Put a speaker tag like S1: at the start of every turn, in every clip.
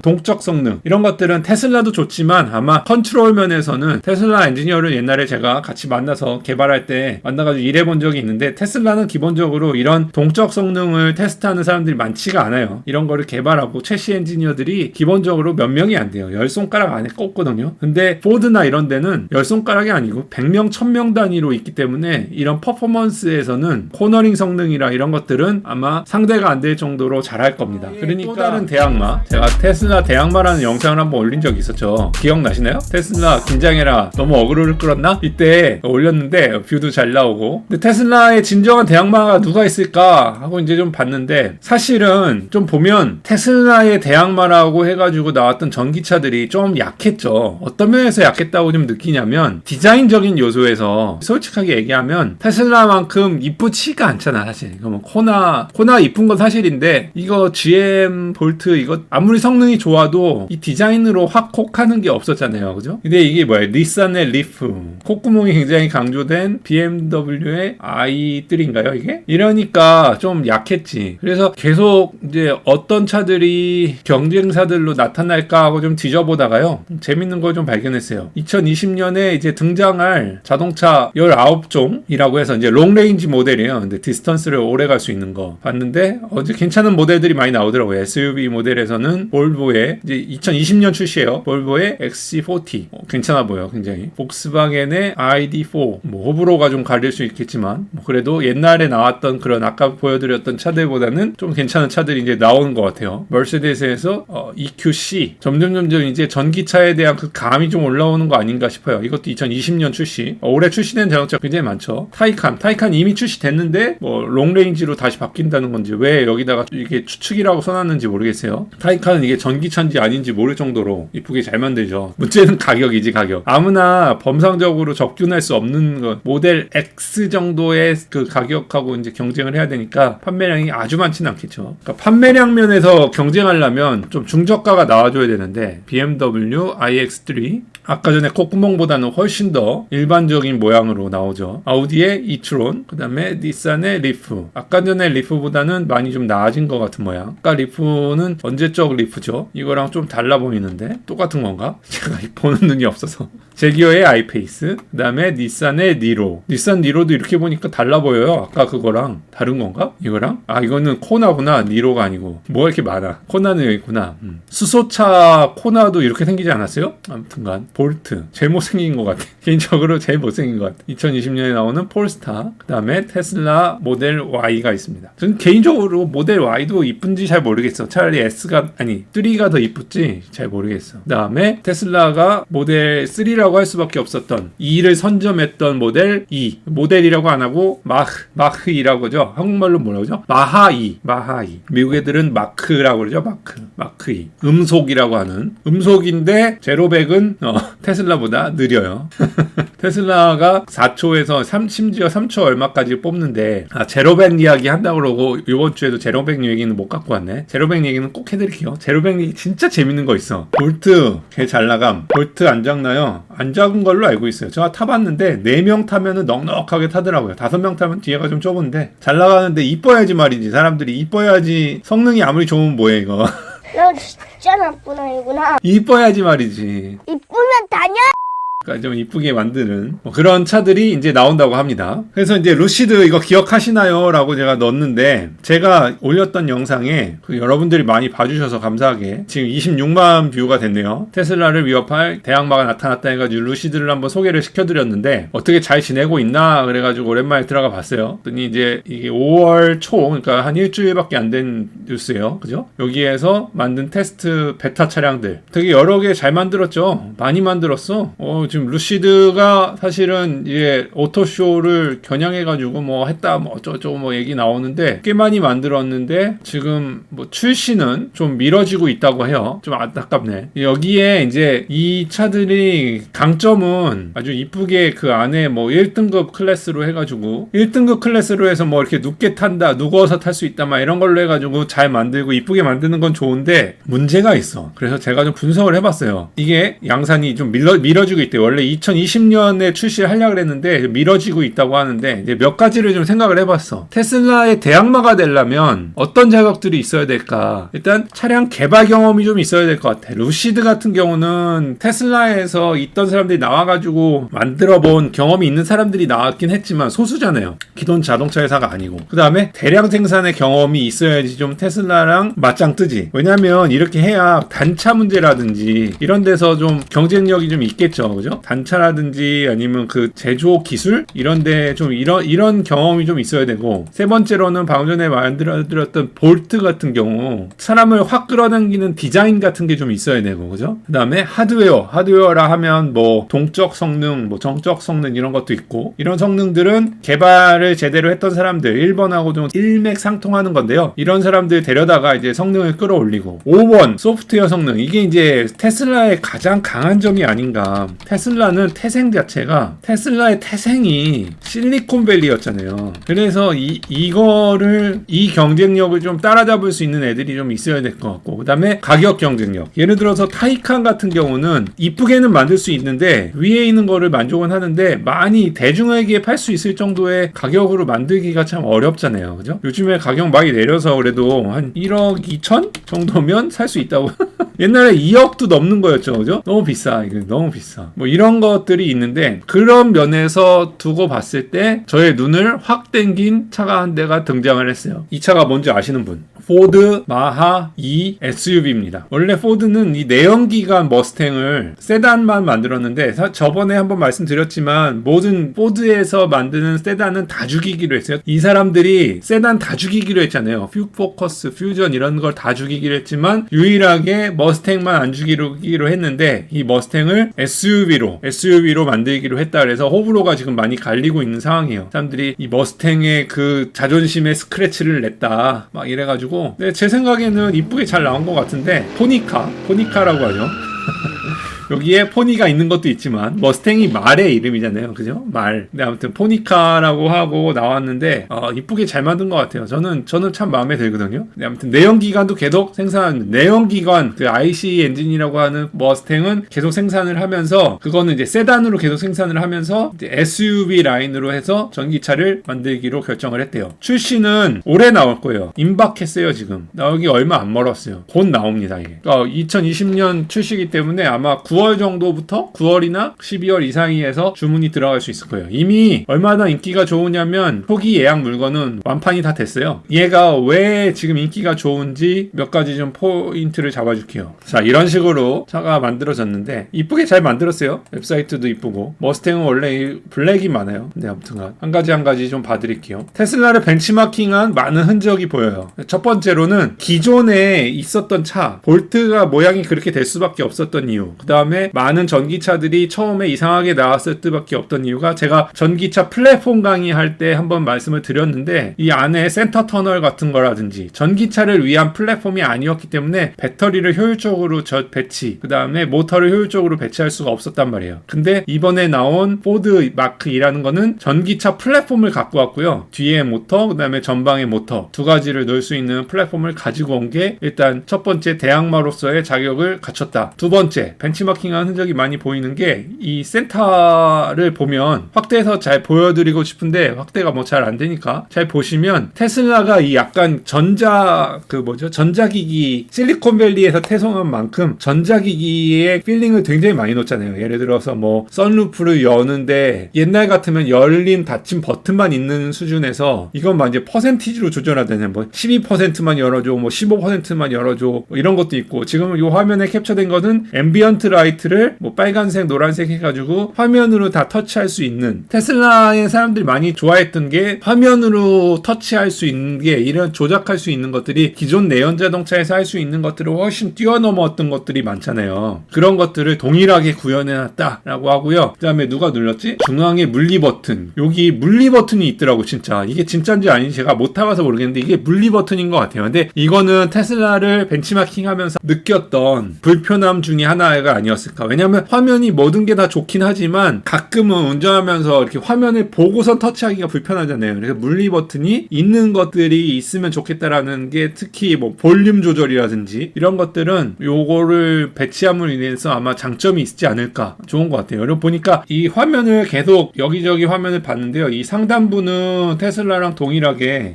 S1: 동적 성능 이런 것들은 테슬라도 좋지만 아마 컨트롤 면에서는 테슬라 엔지니어를 옛날에 제가 같이 만나서 개발할 때 만나가지고 일해본 적이 있는데 테슬라는 기본적으로 이런 동적 성능을 테스트하는 사람들이 많지가 않아요. 이런 거를 개발하고 최씨 엔지니어들이 기본적으로 몇 명이 안 돼요. 10손가락 안에 꼽거든요. 근데 포드나 이런 데는 10손가락이 아니고 100명, 1000명 단위로 있기 때문에 이런 퍼포먼스에서는 코너링 성능이라 이런 것들은 아마 상대가 안 될 정도로 잘할 겁니다. 그러니까 또 다른 대항마, 제가 테슬라 대항마라는 영상을 한번 올린 적이 있었죠. 기억나시나요? 테슬라 긴장해라 너무 어그로를 끌었나? 이때 올렸는데 뷰도 잘 나오고. 근데 테슬라의 진정한 대항마가 누가 있을까 하고 이제 좀 봤는데 사실은 좀 보면 테슬라의 대항마라고 해가지고 나왔던 전기차들이 좀 약했죠. 어떤 면에서 약했다고 좀 느끼냐면 디자인적인 요소에서 솔직하게 얘기하면 테슬라만큼 이쁘지가 않잖아 사실. 뭐 코나 이쁜 건 사실인데 이거 GM 볼트 이거 아무리 성능이 좋아도 이 디자인으로 확 콕하는 게 없었잖아요. 그죠? 근데 이게 뭐야? 닛산의 리프 콧구멍이 굉장히 강조된 BMW의 i3인가요 이게? 이러니까 좀 약했지. 그래서 계속 이제 어떤 차들이 경쟁사들로 나타날까 하고 좀 뒤져보다가요 재밌는 걸 좀 발견했어요. 2020년에 이제 등장할 자동차 19종이라고 해서 이제 롱레인지 모델이에요. 근데 디스턴스를 오래 갈 수 있는 거 봤는데 어제 괜찮은 모델들이 많이 나오더라고요. SUV 모델에서는 볼보의 이제 2020년 출시예요. 볼보의 XC40 괜찮아 보여 굉장히. 복스바겐의 ID4 뭐 호불호가 좀 가릴 수 있겠지만 뭐 그래도 옛날에 나왔던 그런 아까 보여드렸던 차들보다는 좀 괜찮은 차들이 이제 나오는 것 같아요. 머세데스에서 EQC 점점 이제 전기차에 대한 그 감이 좀 올라오는 거 아닌가 싶어요. 이것도 2020년 출시. 올해 출시된 자동차 굉장히 많죠. 타이칸 이미 출시됐는데 뭐 롱레인지로 다시 바뀐다는 건지 왜 여기다가 이게 추측이라고 써놨는지 모르겠어요. 타이칸은 이게 전기차인지 아닌지 모를 정도로 이쁘게 잘 만들죠. 문제는 가격이지 가격. 아무나 범상적으로 접근할 수 없는 것. 모델 X 정도의 그 가격하고 이제 경쟁을 해야 되니까 판매량이 아주 많지는 않겠죠. 그러니까 판매량 면에서 경쟁하려면 좀 중저가가 나와줘야 되는데 BMW iX3 아까 전에 콧구멍보다는 훨씬 더 일반적인 모양으로 나오죠. 아우디의 이트론, 그 다음에 닛산의 리프. 아까 전에 리프보다는 많이 좀 나아진 것 같은 모양. 아까 리프는 언제적 리프죠. 이거랑 좀 달라 보이는데 똑같은 건가? 제가 보는 눈이 없어서. 제기어의 아이페이스, 그 다음에 닛산의 니로. 닛산 니로도 이렇게 보니까 달라 보여요. 아까 그거랑 다른 건가? 이거랑? 아 이거는 코나구나. 니로가 아니고. 뭐가 이렇게 많아. 코나는 여기 있구나. 수소차 코나도 이렇게 생기지 않았어요? 아무튼간 볼트 제일 못생긴 것 같아. 개인적으로 제일 못생긴 것 같아. 2020년에 나오는 폴스타, 그 다음에 테슬라 모델 Y가 있습니다. 저는 개인적으로 모델 Y도 이쁜지 잘 모르겠어. 차라리 3가 더 이쁘지 잘 모르겠어. 그 다음에 테슬라가 모델 3라고 할 수밖에 없었던 2를 선점했던 모델 2. 모델이라고 안 하고 마흐이라고 그러죠. 한국말로 뭐라고 그러죠? 마하2. 미국 애들은 마크라고 그러죠. 마크2. 음속이라고 하는. 음속인데 제로백은 테슬라보다 느려요. 테슬라가 4초에서 심지어 3초 얼마까지 뽑는데 제로백 이야기 한다고 그러고 이번 주에도 제로백 얘기는 못 갖고 왔네. 제로백 얘기는 꼭 해드릴게요. 제로백 얘기 진짜 재밌는 거 있어. 볼트 개 잘 나감. 볼트 안 작나요? 안 작은 걸로 알고 있어요. 제가 타봤는데 4명 타면은 넉넉하게 타더라고요. 5명 타면 뒤에가 좀 좁은데 잘 나가는데 이뻐야지 말이지. 사람들이 이뻐야지. 성능이 아무리 좋으면 뭐해 이거.
S2: 너 진짜 나쁜 아이구나.
S1: 이뻐야지 말이지.
S2: 이쁘면 다녀.
S1: 좀 이쁘게 만드는 그런 차들이 이제 나온다고 합니다. 그래서 이제 루시드 이거 기억하시나요? 라고 제가 넣었는데 제가 올렸던 영상에 여러분들이 많이 봐주셔서 감사하게 지금 26만 뷰가 됐네요. 테슬라를 위협할 대항마가 나타났다 해가지고 루시드를 한번 소개를 시켜드렸는데 어떻게 잘 지내고 있나 그래가지고 오랜만에 들어가 봤어요. 그랬더니 이제 이게 5월 초 그러니까 한 일주일밖에 안 된 뉴스예요. 그죠? 여기에서 만든 테스트 베타 차량들 되게 여러 개 잘 만들었죠. 많이 만들었어. 지금 루시드가 사실은 이제 오토쇼를 겨냥해가지고 뭐 했다 뭐 어쩌고 뭐 얘기 나오는데 꽤 많이 만들었는데 지금 뭐 출시는 좀 미뤄지고 있다고 해요. 좀 안타깝네. 여기에 이제 이 차들이 강점은 아주 이쁘게 그 안에 뭐 1등급 클래스로 해가지고 1등급 클래스로 해서 뭐 이렇게 눕게 탄다 누워서 탈 수 있다 막 이런 걸로 해가지고 잘 만들고 이쁘게 만드는 건 좋은데 문제가 있어. 그래서 제가 좀 분석을 해봤어요. 이게 양산이 좀 밀어지고 있대요. 원래 2020년에 출시를 하려고 했는데 미뤄지고 있다고 하는데 이제 몇 가지를 좀 생각을 해봤어. 테슬라의 대항마가 되려면 어떤 자격들이 있어야 될까? 일단 차량 개발 경험이 좀 있어야 될 것 같아. 루시드 같은 경우는 테슬라에서 있던 사람들이 나와가지고 만들어 본 경험이 있는 사람들이 나왔긴 했지만 소수잖아요. 기존 자동차 회사가 아니고. 그 다음에 대량 생산의 경험이 있어야지 좀 테슬라랑 맞짱 뜨지. 왜냐면 이렇게 해야 단차 문제라든지 이런 데서 좀 경쟁력이 좀 있겠죠. 그죠? 단차라든지 아니면 그 제조 기술? 이런데 좀 이런 경험이 좀 있어야 되고, 세 번째로는 방금 전에 만들었던 볼트 같은 경우 사람을 확 끌어당기는 디자인 같은 게 좀 있어야 되고, 그죠? 그 다음에 하드웨어라 하면 뭐 동적 성능, 뭐 정적 성능 이런 것도 있고, 이런 성능들은 개발을 제대로 했던 사람들 1번하고 좀 일맥상통하는 건데요. 이런 사람들 데려다가 이제 성능을 끌어올리고, 5번 소프트웨어 성능, 이게 이제 테슬라의 가장 강한 점이 아닌가. 테슬라는 태생 자체가, 테슬라의 태생이 실리콘밸리였잖아요. 그래서 이 경쟁력을 좀 따라잡을 수 있는 애들이 좀 있어야 될 것 같고, 그 다음에 가격 경쟁력. 예를 들어서 타이칸 같은 경우는 이쁘게는 만들 수 있는데 위에 있는 거를 만족은 하는데 많이 대중에게 팔 수 있을 정도의 가격으로 만들기가 참 어렵잖아요. 그죠? 요즘에 가격 많이 내려서 그래도 한 1억 2천 정도면 살 수 있다고. 옛날에 2억도 넘는 거였죠. 그죠? 너무 비싸. 이거 너무 비싸. 뭐 이런 것들이 있는데, 그런 면에서 두고 봤을 때 저의 눈을 확 땡긴 차가 한 대가 등장을 했어요. 이 차가 뭔지 아시는 분? 포드 마하 2 SUV입니다. 원래 포드는 이 내연기관 머스탱을 세단만 만들었는데, 저번에 한번 말씀드렸지만 모든 포드에서 만드는 세단은 다 죽이기로 했어요. 이 사람들이 세단 다 죽이기로 했잖아요. 포커스, 퓨전 이런 걸 다 죽이기로 했지만 유일하게 머스탱만 안 죽이기로 했는데, 이 머스탱을 SUV로 만들기로 했다. 그래서 호불호가 지금 많이 갈리고 있는 상황이에요. 사람들이 이 머스탱의 그 자존심에 스크래치를 냈다 막 이래가지고, 네, 제 생각에는 이쁘게 잘 나온 것 같은데, 포니카라고 하죠. 여기에 포니가 있는 것도 있지만 머스탱이 말의 이름이잖아요. 그죠? 말. 근데 아무튼 포니카라고 하고 나왔는데 이쁘게 잘 만든 것 같아요. 저는 참 마음에 들거든요. 근데 아무튼 내연기관도 계속 생산하는, 내연기관 그 IC 엔진이라고 하는 머스탱은 계속 생산을 하면서, 그거는 이제 세단으로 계속 생산을 하면서 이제 SUV 라인으로 해서 전기차를 만들기로 결정을 했대요. 출시는 올해 나올 거예요. 임박했어요. 지금 나오기 얼마 안 멀었어요. 곧 나옵니다. 이게 2020년 출시기 때문에 아마 9월 정도부터 9월이나 12월 이상에서 주문이 들어갈 수 있을 거예요. 이미 얼마나 인기가 좋으냐면 초기 예약 물건은 완판이 다 됐어요. 얘가 왜 지금 인기가 좋은지 몇 가지 좀 포인트를 잡아줄게요. 자, 이런 식으로 차가 만들어졌는데 이쁘게 잘 만들었어요. 웹사이트도 이쁘고. 머스탱은 원래 블랙이 많아요. 근데 아무튼 한 가지 좀 봐드릴게요. 테슬라를 벤치마킹한 많은 흔적이 보여요. 첫 번째로는 기존에 있었던 차, 볼트가 모양이 그렇게 될 수밖에 없었던 이유. 그 다음에 많은 전기차들이 처음에 이상하게 나왔을 수밖에 없던 이유가, 제가 전기차 플랫폼 강의할 때 한번 말씀을 드렸는데, 이 안에 센터 터널 같은 거라든지 전기차를 위한 플랫폼이 아니었기 때문에 배터리를 효율적으로 배치, 그 다음에 모터를 효율적으로 배치할 수가 없었단 말이에요. 근데 이번에 나온 포드 마크 2라는 거는 전기차 플랫폼을 갖고 왔고요. 뒤에 모터, 그 다음에 전방에 모터 두 가지를 넣을 수 있는 플랫폼을 가지고 온 게 일단 첫 번째 대항마로서의 자격을 갖췄다. 두 번째, 벤치마킹한 흔적이 많이 보이는 게, 이 센터를 보면 확대해서 잘 보여드리고 싶은데 확대가 뭐 잘 안 되니까 잘 보시면, 테슬라가 이 약간 전자기기 실리콘밸리에서 태송한 만큼 전자기기의 필링을 굉장히 많이 넣었잖아요. 예를 들어서 뭐 선루프를 여는데 옛날 같으면 열림 닫힘 버튼만 있는 수준에서 이건 막 이제 퍼센티지로 조절하다냐, 뭐 12%만 열어줘, 뭐 15%만 열어줘, 뭐 이런 것도 있고, 지금 이 화면에 캡처된 거는 앰비언트 라이트를 뭐 빨간색, 노란색 해가지고 화면으로 다 터치할 수 있는, 테슬라의 사람들이 많이 좋아했던 게 화면으로 터치할 수 있는 게, 이런 조작할 수 있는 것들이 기존 내연 자동차에서 할 수 있는 것들을 훨씬 뛰어넘었던 것들이 많잖아요. 그런 것들을 동일하게 구현해놨다라고 하고요. 그 다음에 누가 눌렀지? 중앙에 물리 버튼. 여기 물리 버튼이 있더라고. 진짜 이게 진짜인지 아닌지 제가 못 타봐서 모르겠는데 이게 물리 버튼인 것 같아요. 근데 이거는 테슬라를 벤치마킹하면서 느꼈던 불편함 중에 하나 테슬라가 아니었을까. 왜냐면 화면이 모든 게 다 좋긴 하지만 가끔은 운전하면서 이렇게 화면을 보고선 터치하기가 불편하잖아요. 그래서 물리 버튼이 있는 것들이 있으면 좋겠다라는 게 특히 뭐 볼륨 조절이라든지 이런 것들은 요거를 배치함으로 인해서 아마 장점이 있지 않을까. 좋은 것 같아요. 여러분 보니까 이 화면을 계속 여기저기 화면을 봤는데요. 이 상단부는 테슬라랑 동일하게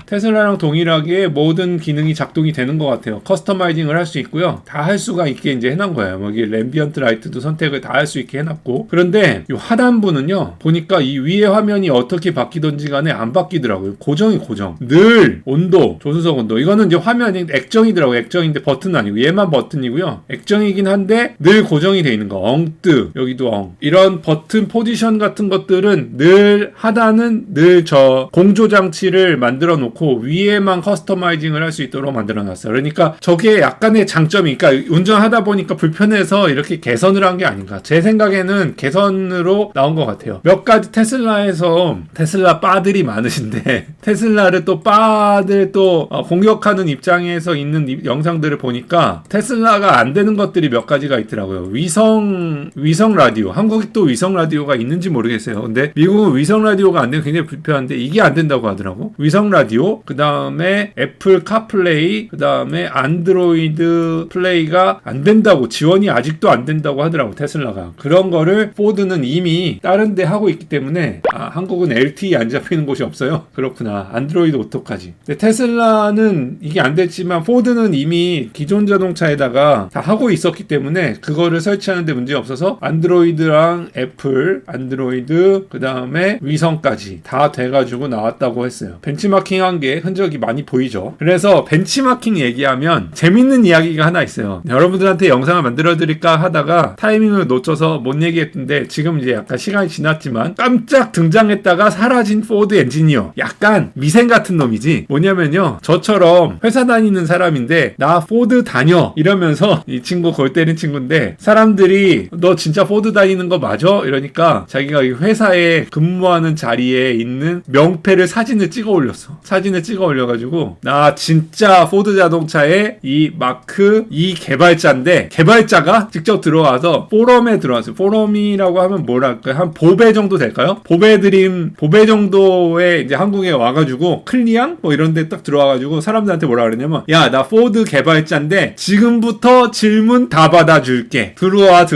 S1: 모든 기능이 작동이 되는 것 같아요. 커스터마이징을 할 수 있고요. 다 할 수가 있게 이제 해놓은 거예요. 여기 앰비언트 라이트도 선택을 다 할 수 있게 해놨고. 그런데 이 하단부는요. 보니까 이 위에 화면이 어떻게 바뀌던지 간에 안 바뀌더라고요. 고정. 늘 온도, 조수석 온도. 이거는 이제 화면이 액정이더라고요. 액정인데 버튼은 아니고 얘만 버튼이고요. 액정이긴 한데 늘 고정이 돼 있는 거. 엉뜨. 여기도 엉. 이런 버튼 포지션 같은 것들은 늘 하단은 늘 저 공조 장치를 만들어 놓고 위에만 커스터마이징을 할 수 있도록 만들어 놨어요. 그러니까 저게 약간의 장점이, 그러니까 운전하다 보니까 불편해서 이렇게 개선을 한 게 아닌가. 제 생각에는 개선으로 나온 것 같아요. 몇 가지 테슬라에서 테슬라 바들이 많으신데 테슬라를 또 바들 또 공격하는 입장에서 있는 영상들을 보니까 테슬라가 안 되는 것들이 몇 가지가 있더라고요. 위성 라디오. 한국에 또 위성 라디오가 있는지 모르겠어요. 근데 미국은 위성 라디오가 안 되면 굉장히 불편한데 이게 안 된다고 하더라고. 위성 라디오, 그 다음에 애플 카플레이, 그 다음에 안드로이드 플레이가 안 된다고, 지원이 아직도 안 된다고 하더라고, 테슬라가. 그런 거를 포드는 이미 다른 데 하고 있기 때문에 한국은 LTE 안 잡히는 곳이 없어요. 그렇구나. 안드로이드 오토까지. 근데 테슬라는 이게 안 됐지만 포드는 이미 기존 자동차에다가 다 하고 있었기 때문에 그거를 설치하는데 문제 없어서 안드로이드랑 애플, 안드로이드, 그 다음에 위성까지 다 돼가지고 나왔다고 했어요. 벤치마킹 한 게 흔적이 많이 보이죠. 그래서 벤치마킹 얘기하면 재밌는 이야기가 하나 있어요. 여러분들한테 영상을 만들어 드릴까 하다가 타이밍을 놓쳐서 못 얘기했는데 지금 이제 약간 시간이 지났지만 깜짝 등장했다가 사라진 포드 엔지니어. 약간 미생 같은 놈이지. 뭐냐면요. 저처럼 회사 다니는 사람인데 나 포드 다녀 이러면서, 이 친구 골 때린 친구인데 사람들이 너 진짜 포드 다니는 거 맞아? 이러니까 자기가 이 회사에 근무하는 자리에 있는 명패를 사진을 찍어 올렸어. 사진을 찍어 올려가지고 나 진짜 포드 자동차의 이 마크 2 개발자인데, 개발자가 직접 들어와서 포럼에 들어왔어요. 포럼이라고 하면 뭐랄까, 한 보배 정도 될까요? 보배 정도에 이제 한국에 와가지고 클리앙 뭐 이런 데 딱 들어와가지고 사람들한테 뭐라 그러냐면, 야, 나 포드 개발자인데 지금부터 질문 다 받아줄게. 들어와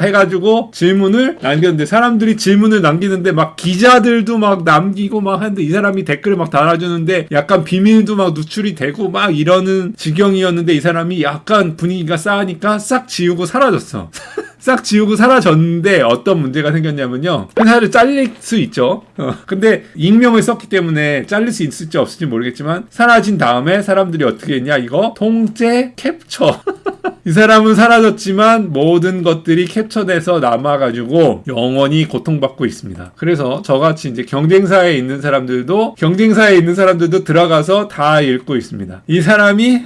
S1: 해가지고 질문을 남겼는데, 사람들이 질문을 남기는데 막 기자들도 막 남기고 막 하는데, 이 사람이 댓글을 막 달아주는데 약간 비밀도 막 누출이 되고 막 이러는 지경이었는데, 이 사람이 약간 분위기가 싸하니까 싹 지우고 사라졌어. 싹 지우고 사라졌는데 어떤 문제가 생겼냐면요. 회사를 잘릴 수 있죠. 근데 익명을 썼기 때문에 잘릴 수 있을지 없을지 모르겠지만, 사라진 다음에 사람들이 어떻게 했냐, 이거 통째 캡처. 이 사람은 사라졌지만 모든 것들이 캡처돼서 남아가지고 영원히 고통받고 있습니다. 그래서 저같이 이제 경쟁사에 있는 사람들도 들어가서 다 읽고 있습니다. 이 사람이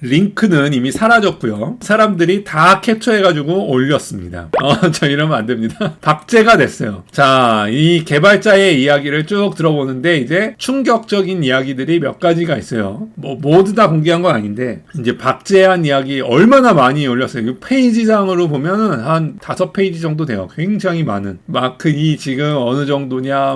S1: 링크는 이미 사라졌고요. 사람들이 다 캡처해가지고 올렸습니다. 자, 이러면 안 됩니다. 박제가 됐어요. 자, 이 개발자의 이야기를 쭉 들어보는데 이제 충격적인 이야기들이 몇 가지가 있어요. 뭐 모두 다 공개한 건 아닌데, 이제 박제한 이야기 얼마나 많이 올렸어요. 페이지상으로 보면은 한 5페이지 정도 돼요. 굉장히 많은. 마크 2 지금 어느 정도냐,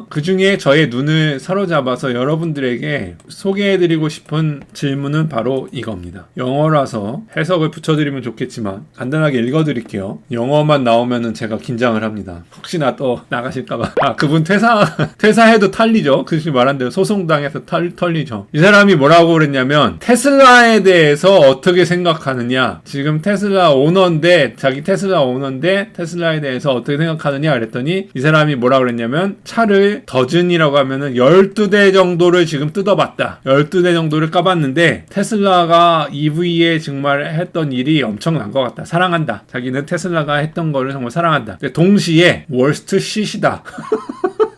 S1: 그 중에 저의 눈을 사로잡아서 여러분들에게 소개해드리고 싶은 질문은 바로 이겁니다. 영어라서 해석을 붙여드리면 좋겠지만 간단하게 읽어드릴게요. 영어만 나오면은 제가 긴장을 합니다. 혹시나 또 나가실까봐. 그분 퇴사해도 탈리죠. 그렇게 말한 대로 소송당해서 털리죠. 이 사람이 뭐라고 그랬냐면, 테슬라에 대해서 어떻게 생각하느냐, 지금 테슬라 오너인데, 자기 테슬라 오너인데 테슬라에 대해서 어떻게 생각하느냐 그랬더니, 이 사람이 뭐라고 그랬냐면, 차를 더즌이라고 하면은 12대 정도를 지금 뜯어봤다. 12대 정도를 까봤는데 테슬라가 EV에 정말 했던 일이 엄청난 것 같다. 사랑한다. 자기는 테슬라가 했던 거를 정말 사랑한다. 근데 동시에 월스트 쉿이다.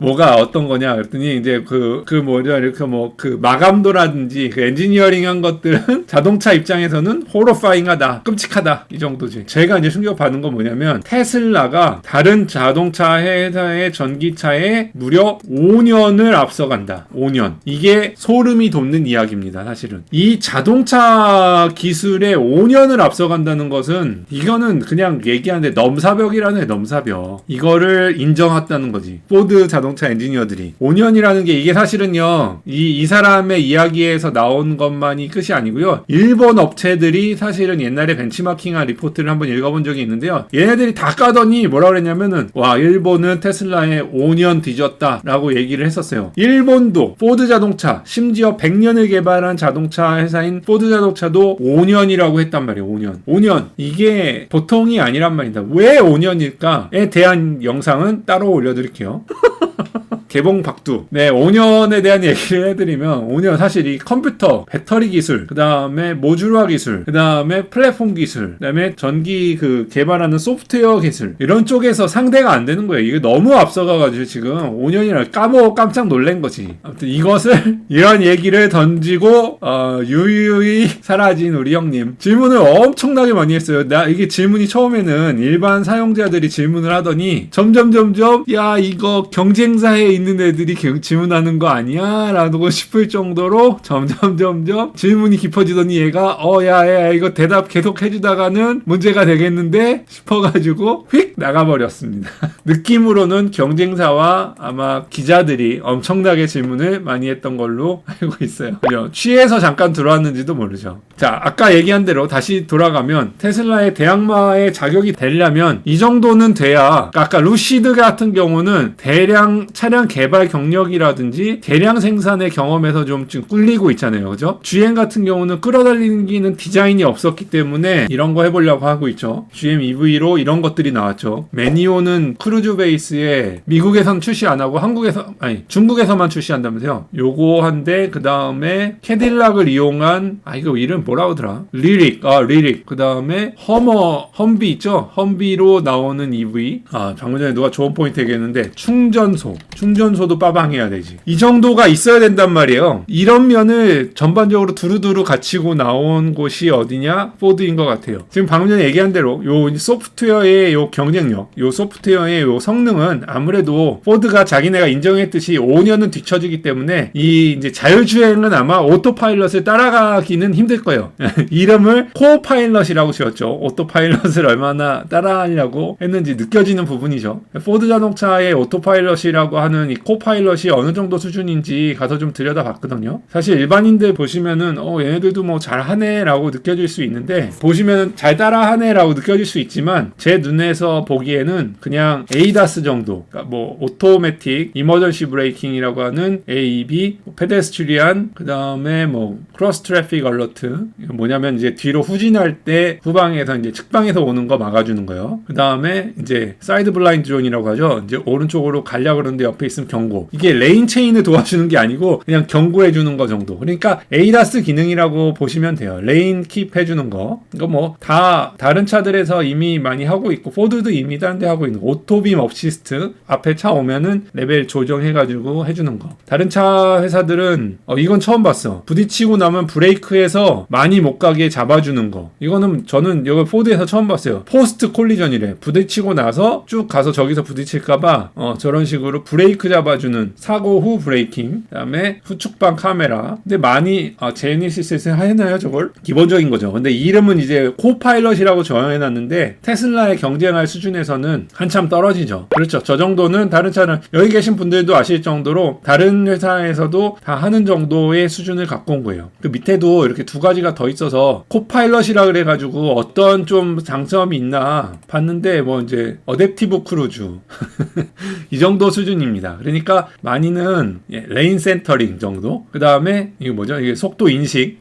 S1: 뭐가 어떤 거냐 그랬더니 이제 뭐죠 이렇게 그 마감도라든지 그 엔지니어링 한 것들은 자동차 입장에서는 호러파잉하다, 끔찍하다 이 정도지. 제가 이제 충격받은 건 뭐냐면 테슬라가 다른 자동차 회사의 전기차에 무려 5년을 앞서간다. 5년. 이게 소름이 돋는 이야기입니다. 사실은 이 자동차 기술에 5년을 앞서간다는 것은 이거는 그냥 얘기하는데 넘사벽이라는 넘사벽. 이거를 인정했다는 거지. 포드 자동차 엔지니어들이 5년이라는 게 이게 사실은요 이 사람의 이야기에서 나온 것만이 끝이 아니고요. 일본 업체들이 사실은 옛날에 벤치마킹한 리포트를 한번 읽어본 적이 있는데요. 얘네들이 다 까더니 뭐라 그랬냐면은 와 일본은 테슬라에 5년 뒤졌다 라고 얘기를 했었어요. 일본도 포드 자동차 심지어 100년을 개발한 자동차 회사인 포드 자동차도 5년이라고 했단 말이에요. 5년 이게 보통이 아니란 말이다. 왜 5년일까에 대한 영상은 따로 올려드릴게요. 개봉 박두. 네, 5년에 대한 얘기를 해드리면 5년 사실 이 컴퓨터, 배터리 기술, 그 다음에 모듈화 기술, 그 다음에 플랫폼 기술, 그 다음에 전기 개발하는 소프트웨어 기술 이런 쪽에서 상대가 안 되는 거예요. 이게 너무 앞서가가지고 지금 5년이나 까먹어 깜짝 놀란 거지. 아무튼 이것을 이런 얘기를 던지고 유유히 사라진 우리 형님 질문을 엄청나게 많이 했어요. 이게 질문이 처음에는 일반 사용자들이 질문을 하더니 점점 야 이거 경쟁사에 있는 애들이 질문하는 거 아니야? 라고 싶을 정도로 점점 질문이 깊어지더니 얘가 야 이거 대답 계속 해주다가는 문제가 되겠는데 싶어가지고 휙 나가버렸습니다. 느낌으로는 경쟁사와 아마 기자들이 엄청나게 질문을 많이 했던 걸로 알고 있어요. 그죠? 취해서 잠깐 들어왔는지도 모르죠. 자, 아까 얘기한 대로 다시 돌아가면 테슬라의 대항마의 자격이 되려면 이 정도는 돼야 아까 루시드 같은 경우는 대량 차량 개발 경력이라든지 대량 생산의 경험에서 좀 지금 꿀리고 있잖아요. 그죠? GM 같은 경우는 끌어달리는 디자인이 없었기 때문에 이런 거 해보려고 하고 있죠. GM EV로 이런 것들이 나왔죠. 매니오는 크루즈 베이스에 미국에선 출시 안 하고 중국에서만 출시한다면서요. 요거 한데 그 다음에 캐딜락을 이용한 이거 이름 뭐라고 하더라? 리릭. 그 다음에 험비 있죠? 험비로 나오는 EV. 방금 전에 누가 좋은 포인트 얘기했는데 충전소도 빠방해야 되지. 이 정도가 있어야 된단 말이에요. 이런 면을 전반적으로 두루두루 갖추고 나온 곳이 어디냐? 포드인 것 같아요. 지금 방금 전에 얘기한 대로 요 소프트웨어의 요 경쟁력, 요 소프트웨어의 요 성능은 아무래도 포드가 자기네가 인정했듯이 5년은 뒤처지기 때문에 이 이제 자율주행은 아마 오토파일럿을 따라가기는 힘들 거예요. 이름을 코파일럿이라고 지었죠. 오토파일럿을 얼마나 따라하려고 했는지 느껴지는 부분이죠. 포드 자동차의 오토파일럿이라고 하는 이 코파일럿이 어느 정도 수준인지 가서 좀 들여다봤거든요. 사실 일반인들 보시면은 얘네들도 뭐 잘하네 라고 느껴질 수 있는데 보시면은 잘 따라하네 라고 느껴질 수 있지만 제 눈에서 보기에는 그냥 ADAS 정도, 그러니까 뭐 오토매틱 이머전시 브레이킹이라고 하는 AEB, 페데스트리안, 그 다음에 뭐 크로스 트래픽 얼러트, 뭐냐면 이제 뒤로 후진할 때 후방에서 이제 측방에서 오는 거 막아주는 거예요. 그 다음에 이제 사이드 블라인드 존이라고 하죠. 이제 오른쪽으로 가려고 그러는데 옆에 있으면 경고. 이게 레인 체인을 도와주는 게 아니고 그냥 경고해주는 거 정도. 그러니까 ADAS 기능이라고 보시면 돼요. 레인 킵 해주는 거. 이거 뭐 다 다른 차들에서 이미 많이 하고 있고 포드도 이미 다른 데 하고 있는 거. 오토빔 어시스트. 앞에 차 오면은 레벨 조정해가지고 해주는 거. 다른 차 회사들은 이건 처음 봤어. 부딪히고 나면 브레이크에서 많이 못 가게 잡아주는 거. 이거는 저는 여기 포드에서 처음 봤어요. 포스트 콜리전이래. 부딪히고 나서 쭉 가서 저기서 부딪힐까봐 저런 식으로 브레이크 잡아주는 사고 후 브레이킹. 그 다음에 후측방 카메라. 근데 많이 제네시스에서 해나요 저걸? 기본적인 거죠. 근데 이름은 이제 코파일럿이라고 정해놨는데 테슬라에 경쟁할 수준에서는 한참 떨어지죠. 그렇죠. 저 정도는 다른 차는 여기 계신 분들도 아실 정도로 다른 회사에서도 다 하는 정도의 수준을 갖고 온 거예요. 그 밑에도 이렇게 두 가지가 더 있어서 코파일럿이라 그래가지고 어떤 좀 장점이 있나 봤는데 뭐 이제 어댑티브 크루즈 이 정도 수준입니다. 그러니까 많이는 레인 센터링 정도. 그 다음에 이게 뭐죠? 이게 속도 인식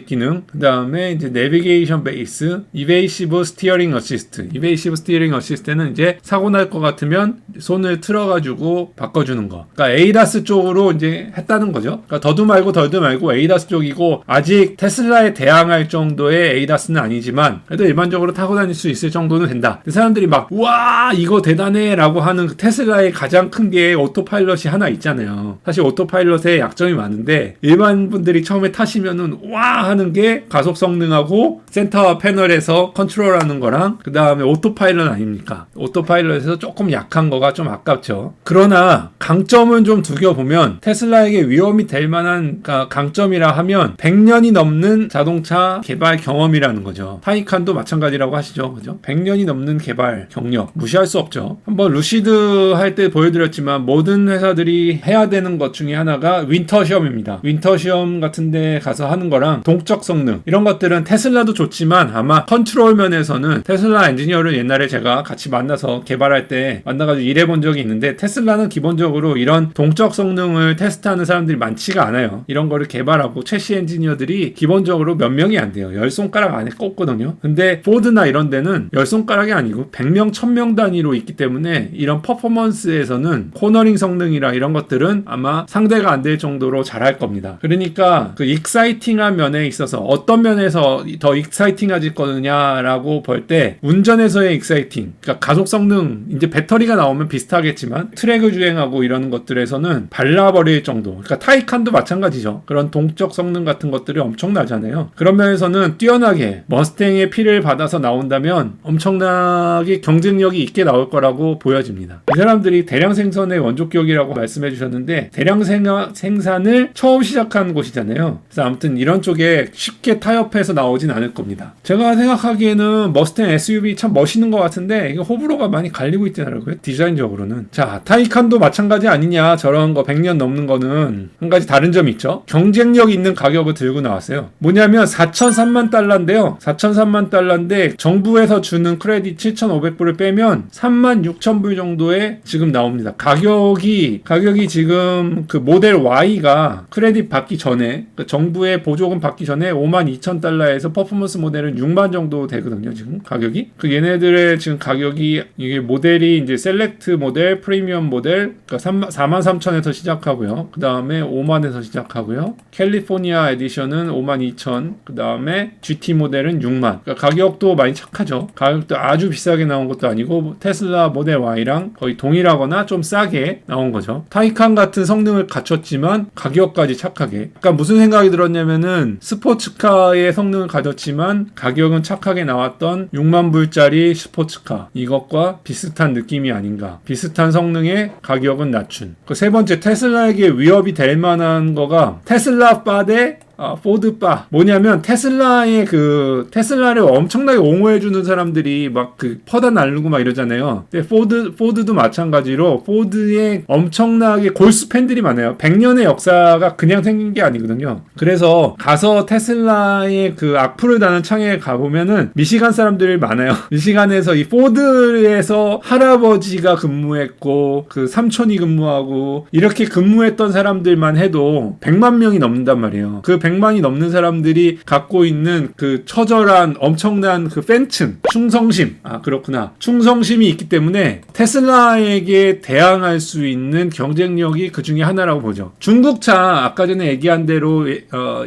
S1: 기능. 그 다음에 이제 내비게이션 베이스, 이베이시브 스티어링 어시스트. 이베이시브 스티어링 어시스트는 이제 사고 날 것 같으면 손을 틀어가지고 바꿔주는 거. 그러니까 ADAS 쪽으로 이제 했다는 거죠. 그러니까 더도 말고 ADAS 쪽이고 아직 테슬라에 대항할 정도의 ADAS는 아니지만 그래도 일반적으로 타고 다닐 수 있을 정도는 된다. 사람들이 막 와 이거 대단해 라고 하는 그 테슬라의 가장 큰 게 뒤에 오토파일럿이 하나 있잖아요. 사실 오토파일럿에 약점이 많은데 일반 분들이 처음에 타시면은 와 하는 게 가속 성능하고 센터 패널에서 컨트롤하는 거랑 그 다음에 오토파일럿 아닙니까? 오토파일럿에서 조금 약한 거가 좀 아깝죠. 그러나 강점은 좀 두겨보면 테슬라에게 위험이 될 만한 강점이라 하면 100년이 넘는 자동차 개발 경험이라는 거죠. 타이칸도 마찬가지라고 하시죠. 그죠? 100년이 넘는 개발 경력 무시할 수 없죠. 한번 루시드 할 때 보여드렸지만 모든 회사들이 해야 되는 것 중에 하나가 윈터 시험입니다. 윈터 시험 같은 데 가서 하는 거랑 동적 성능 이런 것들은 테슬라도 좋지만 아마 컨트롤 면에서는 테슬라 엔지니어를 옛날에 제가 같이 만나서 개발할 때 만나가지고 일해본 적이 있는데 테슬라는 기본적으로 이런 동적 성능을 테스트하는 사람들이 많지가 않아요. 이런 거를 개발하고 최씨 엔지니어들이 기본적으로 몇 명이 안 돼요. 10손가락 안에 꼽거든요. 근데 포드나 이런 데는 10손가락이 아니고 100명, 1000명 단위로 있기 때문에 이런 퍼포먼스에서는 코너링 성능이라 이런 것들은 아마 상대가 안 될 정도로 잘할 겁니다. 그러니까 그 익사이팅한 면에 있어서 어떤 면에서 더 익사이팅하질 거느냐라고 볼 때 운전에서의 익사이팅, 그러니까 가속 성능, 이제 배터리가 나오면 비슷하겠지만 트랙을 주행하고 이러는 것들에서는 발라버릴 정도. 그러니까 타이칸도 마찬가지죠. 그런 동적 성능 같은 것들이 엄청나잖아요. 그런 면에서는 뛰어나게 머스탱의 피를 받아서 나온다면 엄청나게 경쟁력이 있게 나올 거라고 보여집니다. 이 사람들이 대량 생산의 원조격이라고 말씀해 주셨는데 대량 생산을 처음 시작한 곳이잖아요. 그래서 아무튼 이런 쪽에 쉽게 타협해서 나오진 않을 겁니다. 제가 생각하기에는 머스탱 SUV 참 멋있는 것 같은데 이게 호불호가 많이 갈리고 있더라고요. 디자인적으로는. 자, 타이칸도 마찬가지 아니냐. 저런 거 100년 넘는 거는 한 가지 다른 점이 있죠. 경쟁력 있는 가격을 들고 나왔어요. 뭐냐면 4,003만 달러인데요. 4,003만 달러인데 정부에서 주는 크레딧 7,500불을 빼면 36,000불 정도에 지금 나옵니다. 가격이 지금 그 모델 Y가 크레딧 받기 전에 그 정부의 보조금 받기 전에 52,000달러에서 퍼포먼스 모델은 6만 정도 되거든요. 지금 가격이. 그 얘네들의 지금 가격이 이게 모델이 이제 셀렉트 모델, 프리미엄 모델 그러니까 43,000에서 시작하고요. 그 다음에 5만에서 시작하고요. 캘리포니아 에디션은 52,000. 그 다음에 GT 모델은 6만. 그러니까 가격도 많이 착하죠. 가격도 아주 비싸게 나온 것도 아니고 테슬라 모델 Y랑 거의 동일하거나 좀 싸게 나온 거죠. 타이칸 같은 성능을 갖췄지만 가격까지 착하게. 그러니까 무슨 생각이 들었냐면은 스포츠카의 성능을 가졌지만 가격은 착하게 나왔던 6만 불짜리 스포츠카 이것과 비슷한 느낌이 아닌가. 비슷한 성능의 가격은 낮춘. 그 세 번째 테슬라에게 위협이 될 만한 거가 테슬라 바 대 포드 바. 뭐냐면 테슬라를 엄청나게 옹호해주는 사람들이 막 그 퍼다 날르고 막 이러잖아요. 근데 포드도 마찬가지로 포드에 엄청나게 골수 팬들이 많아요. 100년의 역사가 그냥 생긴 게 아니거든요. 그래서 가서 테슬라의 그 악플을 다는 창에 가보면은 미시간 사람들이 많아요. 미시간에서 이 포드에서 할아버지가 근무했고 그 삼촌이 근무하고 이렇게 근무했던 사람들만 해도 100만 명이 넘는단 말이에요. 그 100만이 넘는 사람들이 갖고 있는 그 처절한 엄청난 그 팬층, 충성심. 그렇구나. 충성심이 있기 때문에 테슬라에게 대항할 수 있는 경쟁력이 그 중에 하나라고 보죠. 중국차 아까 전에 얘기한 대로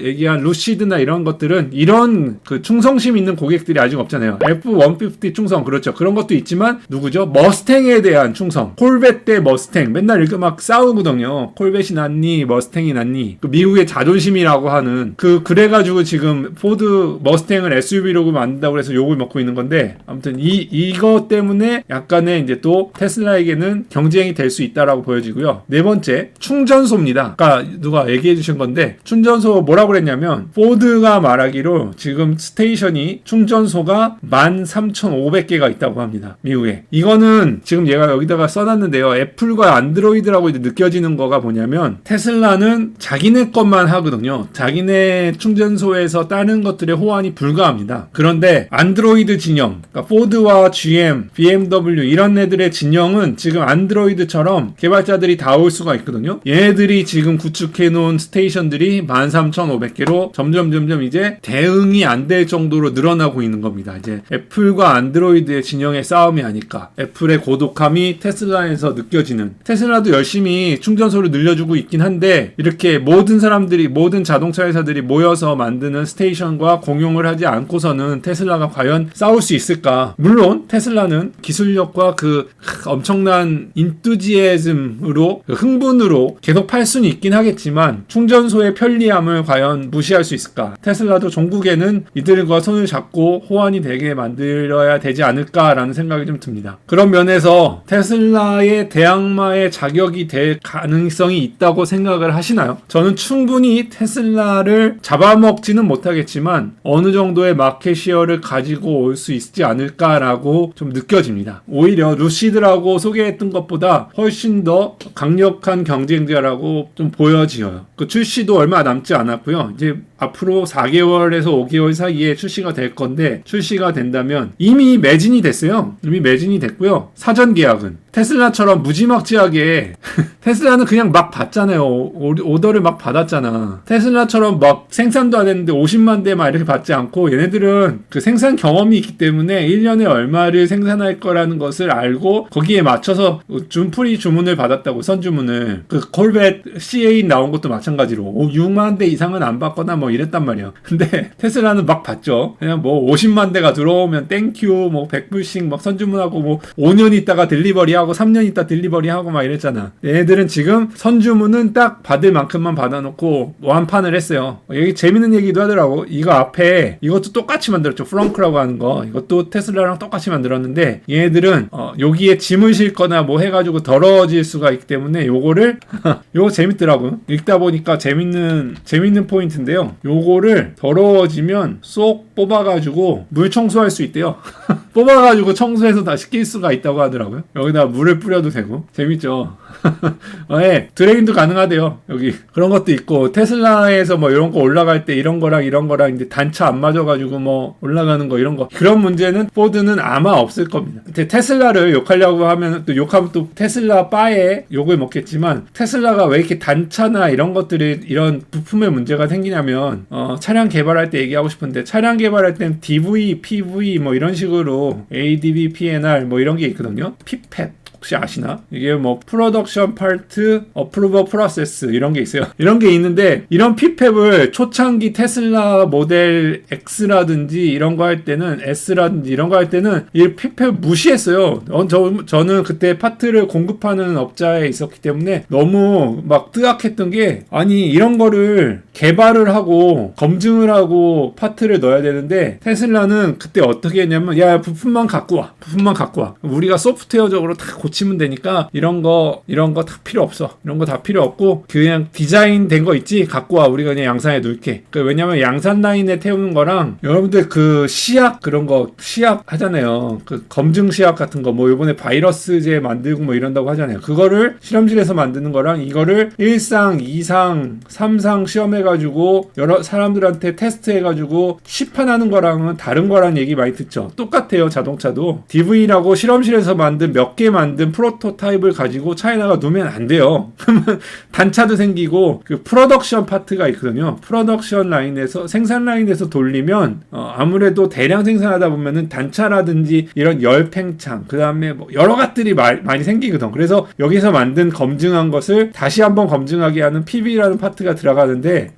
S1: 얘기한 루시드나 이런 것들은 이런 그 충성심 있는 고객들이 아직 없잖아요. F-150 충성 그렇죠. 그런 것도 있지만 누구죠? 머스탱에 대한 충성. 콜벳 대 머스탱 맨날 이렇게 막 싸우거든요. 콜벳이 낫니 머스탱이 낫니. 그 미국의 자존심이라고 하는 그래가지고 지금 포드 머스탱을 SUV로 만든다고 해서 욕을 먹고 있는 건데 아무튼 이거 때문에 약간의 이제 또 테슬라에게는 경쟁이 될 수 있다라고 보여지고요. 네 번째 충전소입니다. 아까 누가 얘기해 주신 건데 충전소 뭐라고 그랬냐면 포드가 말하기로 지금 스테이션이 충전소가 13,500개가 있다고 합니다. 미국에. 이거는 지금 얘가 여기다가 써놨는데요. 애플과 안드로이드라고 이제 느껴지는 거가 뭐냐면 테슬라는 자기네 것만 하거든요. 자기네 충전소에서 다른 것들의 호환이 불가합니다. 그런데 안드로이드 진영, 그러니까 포드와 GM, BMW 이런 애들의 진영은 지금 안드로이드처럼 개발자들이 다 올 수가 있거든요. 얘네들이 지금 구축해 놓은 스테이션들이 13,500개로 점점 이제 대응이 안 될 정도로 늘어나고 있는 겁니다. 이제 애플과 안드로이드의 진영의 싸움이 아닐까. 애플의 고독함이 테슬라에서 느껴지는. 테슬라도 열심히 충전소를 늘려주고 있긴 한데 이렇게 모든 사람들이 모든 자동차 회사들이 모여서 만드는 스테이션과 공용을 하지 않고서는 테슬라가 과연 싸울 수 있을까? 물론 테슬라는 기술력과 그 엄청난 인투지애즘으로 그 흥분으로 계속 팔 수는 있긴 하겠지만 충전소의 편리함을 과연 무시할 수 있을까? 테슬라도 종국에는 이들과 손을 잡고 호환이 되게 만들어야 되지 않을까라는 생각이 좀 듭니다. 그런 면에서 테슬라의 대항마의 자격이 될 가능성이 있다고 생각을 하시나요? 저는 충분히 테슬라를 잡아먹지는 못하겠지만 어느 정도의 마켓시어를 가지고 올 수 있지 않을까라고 좀 느껴집니다. 오히려 루시드라고 소개했던 것보다 훨씬 더 강력한 경쟁자라고 좀 보여져요. 그 출시도 얼마 남지 않았고요. 이제 앞으로 4개월에서 5개월 사이에 출시가 될 건데 출시가 된다면 이미 매진이 됐어요. 이미 매진이 됐고요. 사전 계약은 테슬라처럼 무지막지하게 테슬라는 그냥 막 받잖아요. 오더를 막 받았잖아. 테슬라처럼 막 생산도 안 했는데 50만 대 막 이렇게 받지 않고 얘네들은 그 생산 경험이 있기 때문에 1년에 얼마를 생산할 거라는 것을 알고 거기에 맞춰서 준프리 주문을 받았다고 선주문을 그 콜벳 CA 나온 것도 마찬가지로 6만 대 이상은 안 받거나 뭐 이랬단 말이야. 근데 테슬라는 막 받죠. 그냥 뭐 50만 대가 들어오면 땡큐 뭐 100불씩 막 선주문하고 뭐 5년 있다가 딜리버리하고 3년 있다 딜리버리하고 막 이랬잖아. 얘네들은 지금 선주문은 딱 받을 만큼만 받아놓고 완판을 했어요. 여기 재밌는 얘기도 하더라고. 이거 앞에 이것도 똑같이 만들었죠. 프렁크라고 하는 거. 이것도 테슬라랑 똑같이 만들었는데 얘네들은 여기에 짐을 싣거나 뭐 해가지고 더러워질 수가 있기 때문에 요거를 요거 재밌더라고요. 읽다 보니까 재밌는 포인트인데요. 요거를 더러워지면 쏙 뽑아가지고 물 청소할 수 있대요. 뽑아가지고 청소해서 다시 낄 수가 있다고 하더라고요. 여기다 물을 뿌려도 되고 재밌죠. 네, 드레인도 가능하대요. 여기 그런 것도 있고 테슬라에서 뭐 이런 거 올라갈 때 이런 거랑 이제 단차 안 맞아가지고 뭐 올라가는 거 이런 거 그런 문제는 포드는 아마 없을 겁니다. 테슬라를 욕하려고 하면 또 욕하면 또 테슬라 바에 욕을 먹겠지만 테슬라가 왜 이렇게 단차나 이런 것들이 이런 부품에 문제가 생기냐면 차량 개발할 때 얘기하고 싶은데 차량 개발할 땐 DV, PV 뭐 이런 식으로 ADB, PNR 뭐 이런 게 있거든요. PPAP 혹시 아시나? 이게 뭐 프로덕션 파트 어프로버 프로세스 이런 게 있어요. 이런 게 있는데 이런 PPAP을 초창기 테슬라 모델 X라든지 이런 거 할 때는 S라든지 이런 거 할 때는 이 PPAP 무시했어요. 저는 그때 파트를 공급하는 업자에 있었기 때문에 너무 막 뜨악했던 게 아니 이런 거를 개발을 하고 검증을 하고 파트를 넣어야 되는데 테슬라는 그때 어떻게 했냐면 야 부품만 갖고 와 우리가 소프트웨어적으로 다 고치면 되니까 이런 거 다 필요 없어. 이런 거 다 필요 없고 그냥 디자인 된 거 있지 갖고 와 우리가 그냥 양산해 놓을게. 왜냐면 양산 라인에 태우는 거랑 여러분들 그 시약 그런 거 시약 하잖아요. 그 검증 시약 같은 거 뭐 이번에 바이러스제 만들고 뭐 이런다고 하잖아요. 그거를 실험실에서 만드는 거랑 이거를 1상, 2상, 3상 시험해가지고 여러 사람들한테 테스트해가지고 시판하는 거랑은 다른 거란 얘기 많이 듣죠. 똑같아요. 자동차도 DV라고 실험실에서 몇 개 만든 프로토타입을 가지고 차에다가 놓으면 안 돼요. 그러면 단차도 생기고 그 프로덕션 파트가 있거든요. 프로덕션 라인에서 생산 라인에서 돌리면 아무래도 대량 생산하다 보면은 단차라든지 이런 열 팽창 그다음에 뭐 여러 것들이 많이 생기거든. 그래서 여기서 만든 검증한 것을 다시 한번 검증하게 하는 PB라는 파트가 들어가는데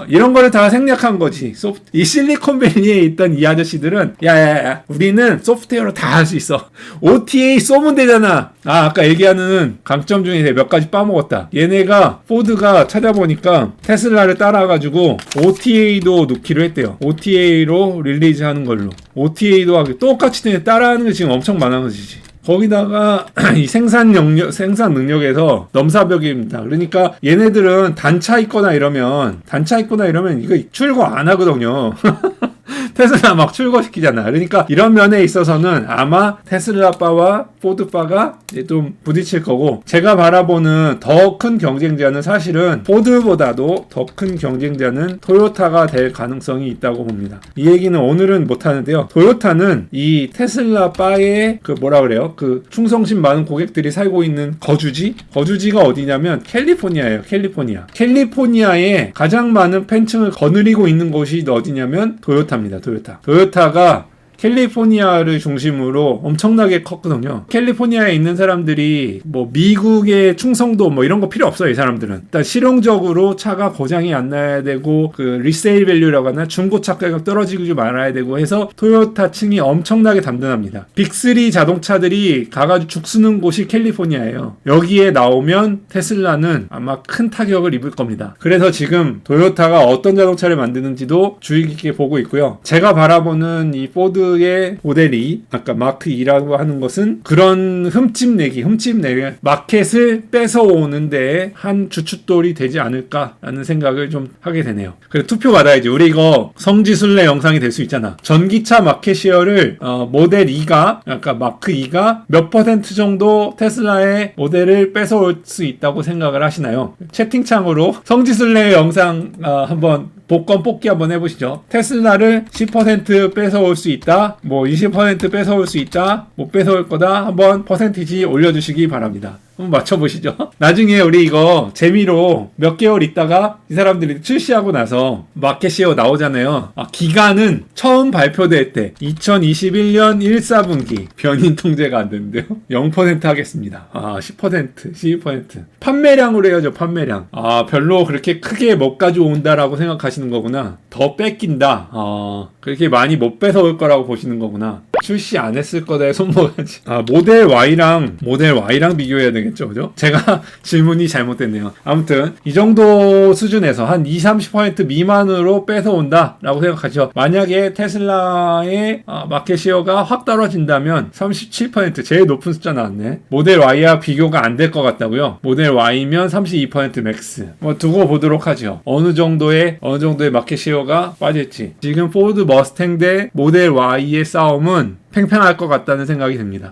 S1: 이런 거를 다 생략한 거지. 이 실리콘밸리에 있던 이 아저씨들은 야 우리는 소프트웨어로 다 할 수 있어. OTA 쏘면 되잖아. 아까 얘기하는 강점 중에 몇 가지 빠먹었다. 얘네가 포드가 찾아보니까 테슬라를 따라가지고 OTA도 넣기로 했대요. OTA로 릴리즈 하는 걸로. OTA도 하고 똑같이 따라하는 게 지금 엄청 많아지지. 거기다가 이 생산 능력에서 넘사벽입니다. 그러니까 얘네들은 단차 있거나 이러면 이거 출고 안 하거든요. 테슬라 막 출고시키잖아. 그러니까 이런 면에 있어서는 아마 테슬라바와 포드바가 좀 부딪힐 거고 제가 바라보는 더 큰 경쟁자는 사실은 포드보다도 더 큰 경쟁자는 토요타가 될 가능성이 있다고 봅니다. 이 얘기는 오늘은 못하는데요. 토요타는 이 테슬라바의 그 충성심 많은 고객들이 살고 있는 거주지가 어디냐면 캘리포니아예요. 캘리포니아에 가장 많은 팬층을 거느리고 있는 곳이 어디냐면 토요타입니다. 토요타가 캘리포니아를 중심으로 엄청나게 컸거든요. 캘리포니아에 있는 사람들이 뭐 미국의 충성도 뭐 이런 거 필요 없어요. 이 사람들은 일단 실용적으로 차가 고장이 안 나야 되고 그 리세일 밸류라고 하나 중고차 가격 떨어지지 말아야 되고 해서 토요타 층이 엄청나게 단단합니다. 빅3 자동차들이 가가지고 죽쓰는 곳이 캘리포니아예요. 여기에 나오면 테슬라는 아마 큰 타격을 입을 겁니다. 그래서 지금 토요타가 어떤 자동차를 만드는지도 주의 깊게 보고 있고요. 제가 바라보는 이 포드의 모델 2, 아까 마크 2라고 하는 것은 그런 흠집내기 마켓을 뺏어오는데 한 주춧돌이 되지 않을까라는 생각을 좀 하게 되네요. 그래 투표 받아야지. 우리 이거 성지순례 영상이 될 수 있잖아. 전기차 마켓 시어를 모델 2가 아까 마크 2가 몇 퍼센트 정도 테슬라의 모델을 뺏어올 수 있다고 생각을 하시나요? 채팅창으로 성지순례 영상 한번 복권 뽑기 한번 해보시죠. 테슬라를 10% 뺏어올 수 있다, 뭐 20% 뺏어올 수 있다, 못 뺏어올 거다, 한번 퍼센티지 올려주시기 바랍니다. 한번 맞춰보시죠. 나중에 우리 이거 재미로 몇 개월 있다가 이 사람들이 출시하고 나서 마켓시어 나오잖아요. 기간은 처음 발표될 때 2021년 1, 4분기 변인 통제가 안 되는데요. 0% 하겠습니다. 10%, 12%. 판매량으로 해야죠. 판매량. 별로 그렇게 크게 못 가져온다라고 생각하시는 거구나. 더 뺏긴다. 그렇게 많이 못 뺏어올 거라고 보시는 거구나. 출시 안 했을 거다에 손모가지. 모델 Y랑 비교해야 되겠죠, 그죠? 제가 질문이 잘못됐네요. 아무튼 이 정도 수준에서 한 20-30% 미만으로 뺏어온다 라고 생각하죠. 만약에 테슬라의 마켓시어가 확 떨어진다면 37%, 제일 높은 숫자 나왔네. 모델 Y와 비교가 안 될 것 같다고요. 모델 Y면 32% 맥스. 뭐 두고 보도록 하죠. 어느 정도의 마켓시어가 빠질지. 지금 포드 머스탱 대 모델 Y의 싸움은 팽팽할 것 같다는 생각이 듭니다.